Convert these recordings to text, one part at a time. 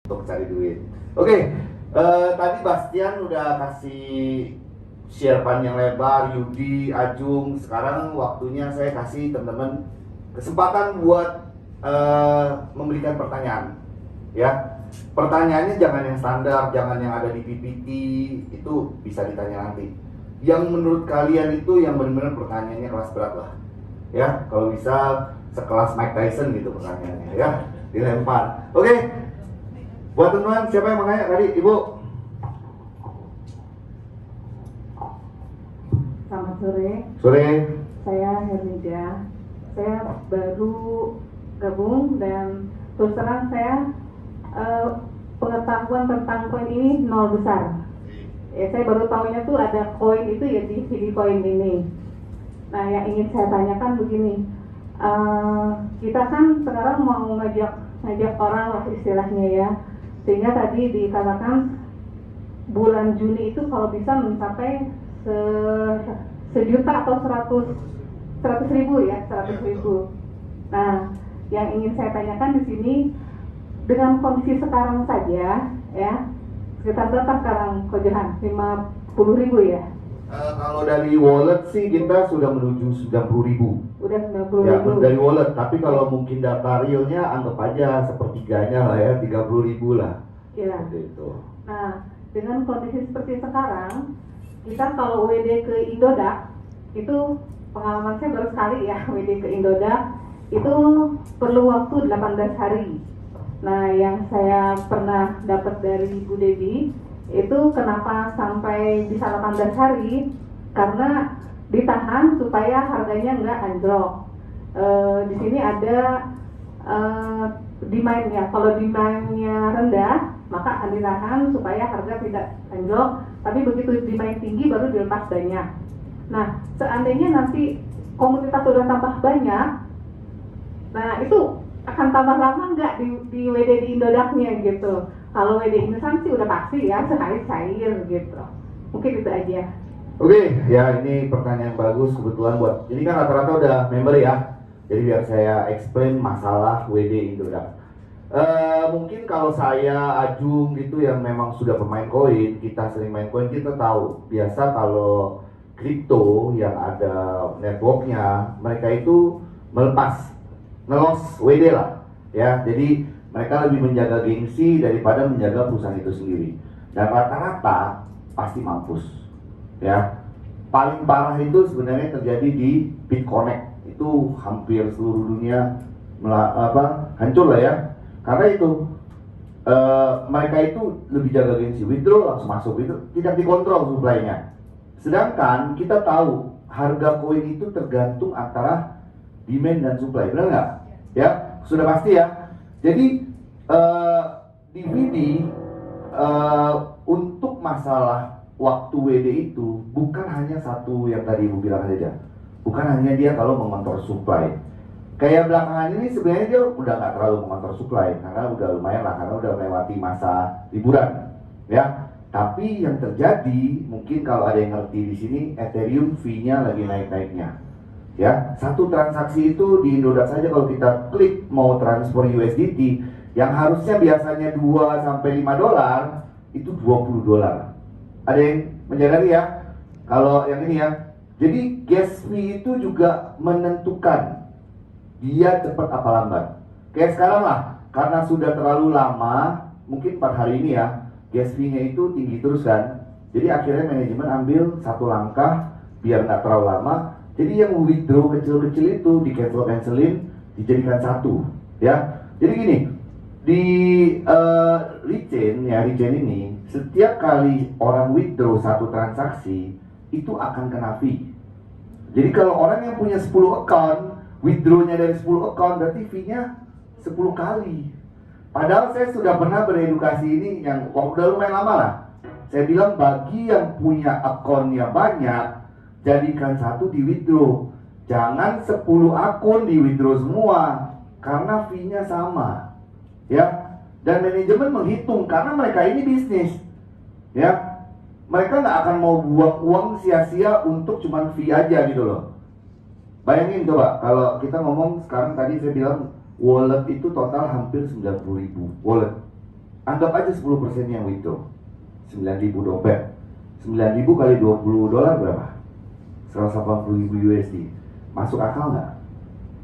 untuk cari duit. Oke, tadi Bastian udah kasih share panjang lebar, Yudi, Ajung. Sekarang waktunya saya kasih teman-teman kesempatan buat memberikan pertanyaan. Ya, pertanyaannya jangan yang standar, jangan yang ada di PPT, itu bisa ditanya nanti. Yang menurut kalian itu yang benar-benar pertanyaannya kelas berat lah. Ya, kalau bisa sekelas Mike Tyson gitu pertanyaannya ya, dilempar. Oke, buat teman-teman siapa yang mau nanya tadi, Ibu? Selamat sore. Sore. Saya Hermida. Saya baru gabung dan terus terang saya pengetahuan tentang koin ini nol besar. Ya, saya baru tahunya tuh ada koin itu ya di CD coin ini. Nah, yang ingin saya tanyakan begini, kita kan sekarang mau ngajak orang lah istilahnya ya, sehingga tadi dikatakan bulan Juni itu kalau bisa mencapai sejuta atau 100 ribu ya, 100 ribu. Nah, yang ingin saya tanyakan di sini, dengan kondisi sekarang saja ya, sekitar berapa sekarang Ko Johan? 50 ribu ya? Kalau dari wallet sih kita sudah menuju 90.000. Udah 90 Ya, ribu. dari wallet. Tapi kalau mungkin data realnya anggap aja sepertiganya lah ya, 30.000 lah. Ya. Gitu. Nah, dengan kondisi seperti sekarang, kita kalau WD ke Indodax, itu pengalaman saya baru sekali ya, WD ke Indodax, itu perlu waktu 18 hari. Nah, yang saya pernah dapat dari Bu Devi, itu kenapa sampai bisa 18 hari, karena ditahan supaya harganya nggak anjlok. Di sini ada demand-nya, kalau demand-nya rendah, maka akan ditahan supaya harga tidak anjlok, tapi begitu demand tinggi baru dilepas banyak. Nah, seandainya nanti komunitas sudah tambah banyak, nah itu akan tambah lama nggak di WD di Indodax-nya gitu. Kalau WD Indosan sih udah pasti ya, cair gitu. Mungkin itu aja. Oke, ya ini pertanyaan bagus kebetulan buat ini kan rata-rata udah member ya. Jadi biar saya explain masalah WD Indodax. Mungkin kalau saya Ajung gitu yang memang sudah pemain koin, kita sering main koin, kita tahu biasa kalau kripto yang ada networknya, mereka itu melepas ngelos WD lah ya, jadi mereka lebih menjaga gengsi daripada menjaga perusahaan itu sendiri, dan rata-rata pasti mampus ya. Paling parah itu sebenarnya terjadi di BitConnect, itu hampir seluruh dunia hancur lah ya, karena itu mereka itu lebih jaga gengsi, withdraw langsung masuk, itu tidak dikontrol supply-nya. Sedangkan kita tahu harga koin itu tergantung antara demand dan supply, benar nggak? Ya, sudah pasti ya. Jadi DVD untuk masalah waktu WD itu bukan hanya satu yang tadi Ibu bilang saja, bukan hanya dia kalau mengontrol supply. Kayak belakangan ini sebenarnya dia udah nggak terlalu mengontrol supply karena udah lumayan lah, karena udah melewati masa liburan, ya. Tapi yang terjadi mungkin kalau ada yang ngerti di sini, Ethereum fee-nya lagi naik-naiknya. Ya, satu transaksi itu di Indodax saja kalau kita klik mau transfer USDT yang harusnya biasanya 2 sampai 5 dolar itu 20 dolar. Ada yang menyadari ya? Kalau yang ini ya. Jadi gas fee itu juga menentukan dia cepat apa lambat. Kayak sekarang lah, karena sudah terlalu lama, mungkin 4 hari ini ya, gas fee-nya itu tinggi terus kan. Jadi akhirnya manajemen ambil satu langkah biar nggak terlalu lama. Jadi yang withdraw kecil-kecil itu di cancelin, dijadikan satu, ya. Jadi gini, di Rechain ini, setiap kali orang withdraw satu transaksi, itu akan kena fee. Jadi kalau orang yang punya 10 account, withdraw-nya dari 10 account, berarti fee-nya 10 kali. Padahal saya sudah pernah beredukasi ini yang udah lumayan lama lah. Saya bilang bagi yang punya akunnya banyak, jadikan satu di withdraw. Jangan 10 akun di withdraw semua, karena fee-nya sama. Ya, dan manajemen menghitung karena mereka ini bisnis. Ya, mereka nggak akan mau buang uang sia-sia untuk cuman fee aja gitu loh. Bayangin coba kalau kita ngomong sekarang, tadi saya bilang wallet itu total hampir 90.000 wallet. Anggap aja 10% yang withdraw, 9.000 dompet, 9.000 kali $20 berapa? 180.000 USD. Masuk akal nggak?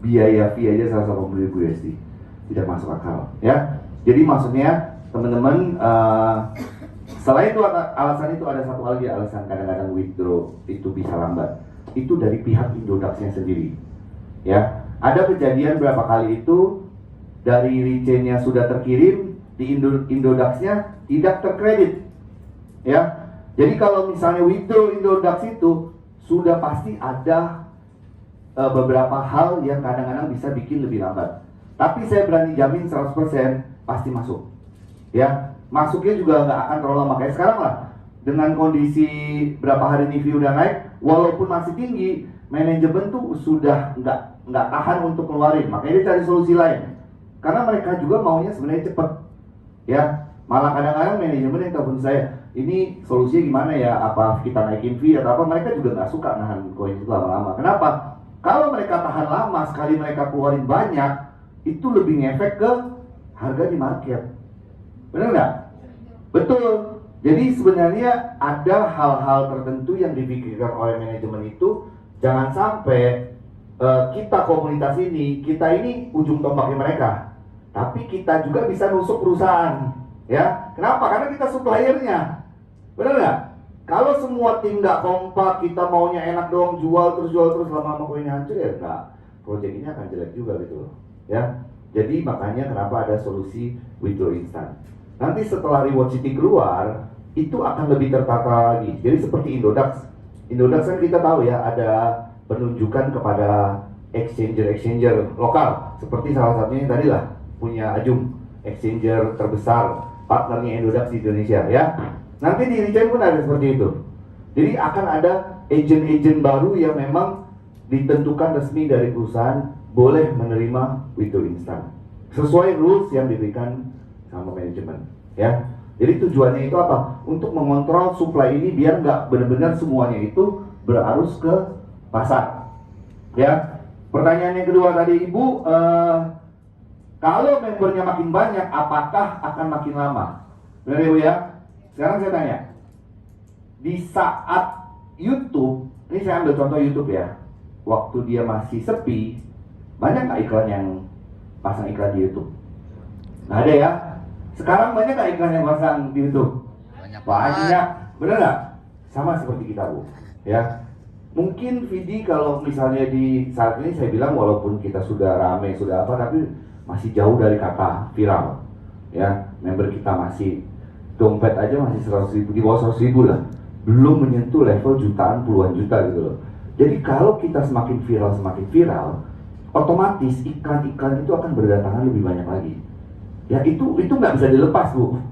Biaya fee aja 180.000 USD. Tidak masuk akal, ya. Jadi maksudnya teman-teman, selain itu alasan itu ada satu lagi alasan kadang-kadang withdraw itu bisa lambat. Itu dari pihak Indodax-nya sendiri, ya. Ada kejadian berapa kali itu dari rechain-nya sudah terkirim di Indodax-nya tidak terkredit, ya. Jadi kalau misalnya withdraw Indodax itu sudah pasti ada beberapa hal yang kadang-kadang bisa bikin lebih lambat. Tapi saya berani jamin 100% pasti masuk, ya. Masuknya juga nggak akan terlalu lama kayak sekarang lah. Dengan kondisi berapa hari ini view udah naik, walaupun masih tinggi, manajemen tuh sudah nggak tahan untuk keluarin. Makanya dia cari solusi lain. Karena mereka juga maunya sebenarnya cepet, ya. Malah kadang-kadang manajemen yang telepon saya, ini solusinya gimana ya? Apa kita naikin fee atau apa? Mereka juga nggak suka nahan koin itu lama-lama. Kenapa? Kalau mereka tahan lama, sekali mereka keluarin banyak, itu lebih ngefek ke harga di market. Benar nggak? Betul. Jadi sebenarnya ada hal-hal tertentu yang dipikirkan oleh manajemen itu. Jangan sampai kita komunitas ini, kita ini ujung tombaknya mereka. Tapi kita juga bisa nusuk perusahaan. Ya, kenapa? Karena kita suppliernya. Benar nggak? Kalau semua tim nggak kompak, kita maunya enak dong, jual terus lama-lama koinnya hancur, ya nggak. Proyek ini akan jelek juga gitu loh. Ya, jadi makanya kenapa ada solusi withdraw instan. Nanti setelah Reward City keluar, itu akan lebih tertata lagi. Jadi seperti Indodax. Indodax kan kita tahu ya, ada penunjukan kepada exchanger lokal. Seperti salah satunya tadi lah, punya Ajum, exchanger terbesar, partnernya Indodax di Indonesia, ya. Nanti di Rechain pun ada seperti itu. Jadi akan ada agent-agent baru yang memang ditentukan resmi dari perusahaan boleh menerima withdraw instan sesuai rules yang diberikan sama manajemen, ya. Jadi tujuannya itu apa? Untuk mengontrol supply ini biar nggak benar-benar semuanya itu berarus ke pasar, ya. Pertanyaan yang kedua tadi Ibu, kalau membernya makin banyak, apakah akan makin lama? Benar Ibu ya? Sekarang saya tanya, di saat YouTube, ini saya ambil contoh YouTube ya, waktu dia masih sepi, banyak nggak iklan yang pasang iklan di YouTube? Nggak ada ya. Sekarang banyak nggak iklan yang pasang di YouTube? Banyak. Bener nggak? Sama seperti kita Bu, ya. Mungkin Vidi kalau misalnya di saat ini saya bilang walaupun kita sudah rame sudah apa, tapi masih jauh dari kata viral, ya. Member kita masih, dompet aja masih 100.000, di bawah 100.000 lah, belum menyentuh level jutaan, puluhan juta gitu loh. Jadi kalau kita semakin viral, otomatis iklan-iklan itu akan berdatangan lebih banyak lagi. Ya itu nggak bisa dilepas Bu,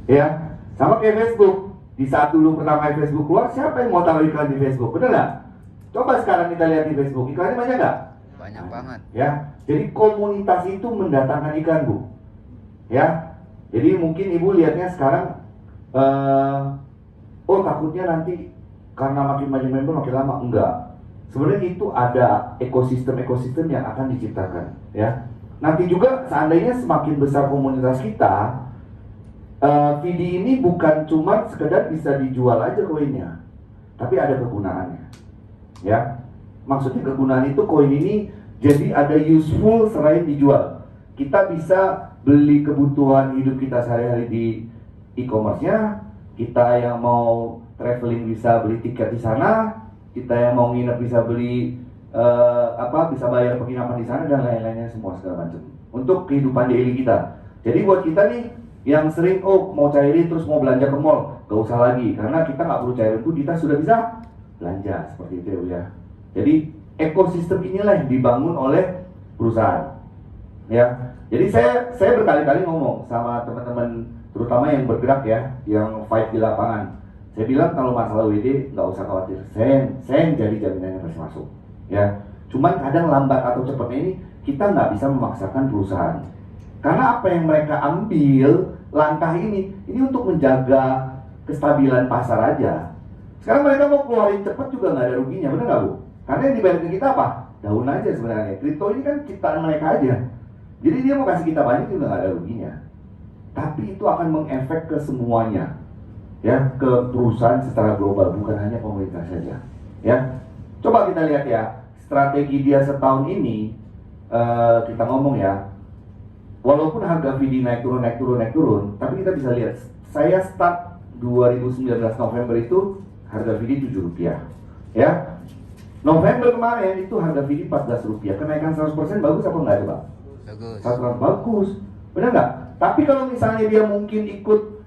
ya. Sama kayak Facebook. Di saat dulu pertama Facebook keluar, siapa yang mau taruh iklan di Facebook? Bener nggak? Coba sekarang kita lihat di Facebook, iklannya banyak nggak? Banyak banget. Ya, jadi komunitas itu mendatangkan iklan Bu, ya. Jadi mungkin Ibu lihatnya sekarang, oh takutnya nanti karena makin banyak member makin lama. Enggak. Sebenarnya itu ada ekosistem yang akan diciptakan, ya. Nanti juga seandainya semakin besar komunitas kita, VD ini bukan cuma sekedar bisa dijual aja koinnya, tapi ada kegunaannya, ya. Maksudnya kegunaan itu koin ini jadi ada useful selain dijual. Kita bisa beli kebutuhan hidup kita sehari-hari di e-commerce-nya, kita yang mau traveling bisa beli tiket di sana, kita yang mau nginep bisa beli bisa bayar penginapan di sana dan lain-lainnya semua segala macam untuk kehidupan daily kita. Jadi buat kita nih yang sering mau cairin terus mau belanja ke mall, gak usah lagi karena kita nggak perlu cairin itu, kita sudah bisa belanja seperti itu ya. Jadi ekosistem inilah yang dibangun oleh perusahaan, ya. Jadi saya berkali-kali ngomong sama teman-teman terutama yang bergerak ya, yang fight di lapangan. Saya bilang kalau masalah WD nggak usah khawatir, saya yang jadi jaminannya pasti masuk, ya. Cuman kadang lambat atau cepatnya ini kita nggak bisa memaksakan perusahaan, karena apa yang mereka ambil langkah ini untuk menjaga kestabilan pasar aja. Sekarang mereka mau keluarin cepat juga nggak ada ruginya, benar nggak Bu? Karena yang dibayar ke kita apa? Daun aja sebenarnya. Kripto ini kan ciptaan mereka aja. Jadi dia mau kasih kita banyak juga nggak ada ruginya. tapi itu akan mengefek ke semuanya, ya, ke perusahaan secara global, bukan hanya pemerintah saja, ya. Coba kita lihat ya, strategi dia setahun ini, kita ngomong ya, walaupun harga VD naik turun, tapi kita bisa lihat, saya start 2019 November itu harga VD Rp7, ya. November kemarin itu harga VD Rp14, kenaikan 100% bagus apa enggak coba? Bagus. Bagus, benar nggak? Tapi kalau misalnya dia mungkin ikut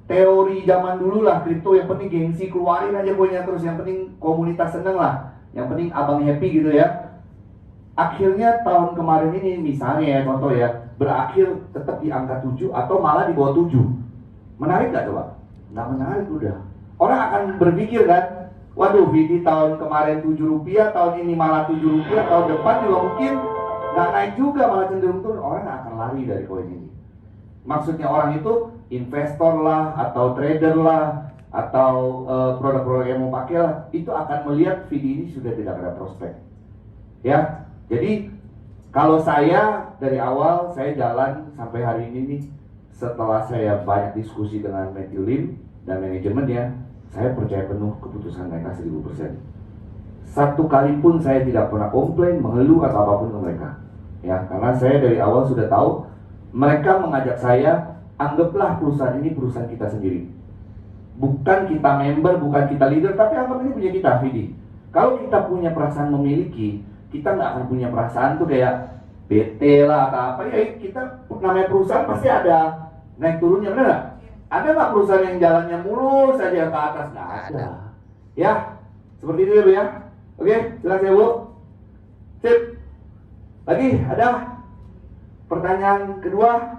teori zaman dulu lah, kripto yang penting gengsi, keluarin aja koinnya terus, yang penting komunitas seneng lah, yang penting abang happy gitu ya. Akhirnya tahun kemarin ini misalnya ya, contoh ya, berakhir tetap di angka 7 atau malah di bawah 7. Menarik nggak coba? Nggak menarik udah. Orang akan berpikir kan, waduh VD tahun kemarin Rp7, tahun ini malah Rp7, tahun depan juga mungkin nggak naik juga, malah cenderung turun. Orang akan lari dari koin ini. Maksudnya orang itu investor lah, atau trader lah, atau produk-produk yang mau pakai lah, itu akan melihat VD ini sudah tidak ada prospek. Ya, jadi kalau saya dari awal saya jalan sampai hari ini nih, setelah saya banyak diskusi dengan Matthew Lim dan manajemennya, saya percaya penuh keputusan mereka 1000%. Satu kali pun saya tidak pernah komplain, mengeluh atau apapun ke mereka. Ya, karena saya dari awal sudah tahu mereka mengajak saya, anggaplah perusahaan ini perusahaan kita sendiri. Bukan kita member, bukan kita leader, tapi anggap ini punya kita, VD. Kalau kita punya perasaan memiliki, kita nggak akan punya perasaan tuh kayak BT lah atau apa, ya kita namanya perusahaan pasti ada naik turunnya, benar nggak? Ada nggak perusahaan yang jalannya mulus saja ke atas? Nggak ada. Ya, seperti itu ya Bu ya. Oke, jelas ya Bu? Sip. Lagi ada pertanyaan kedua?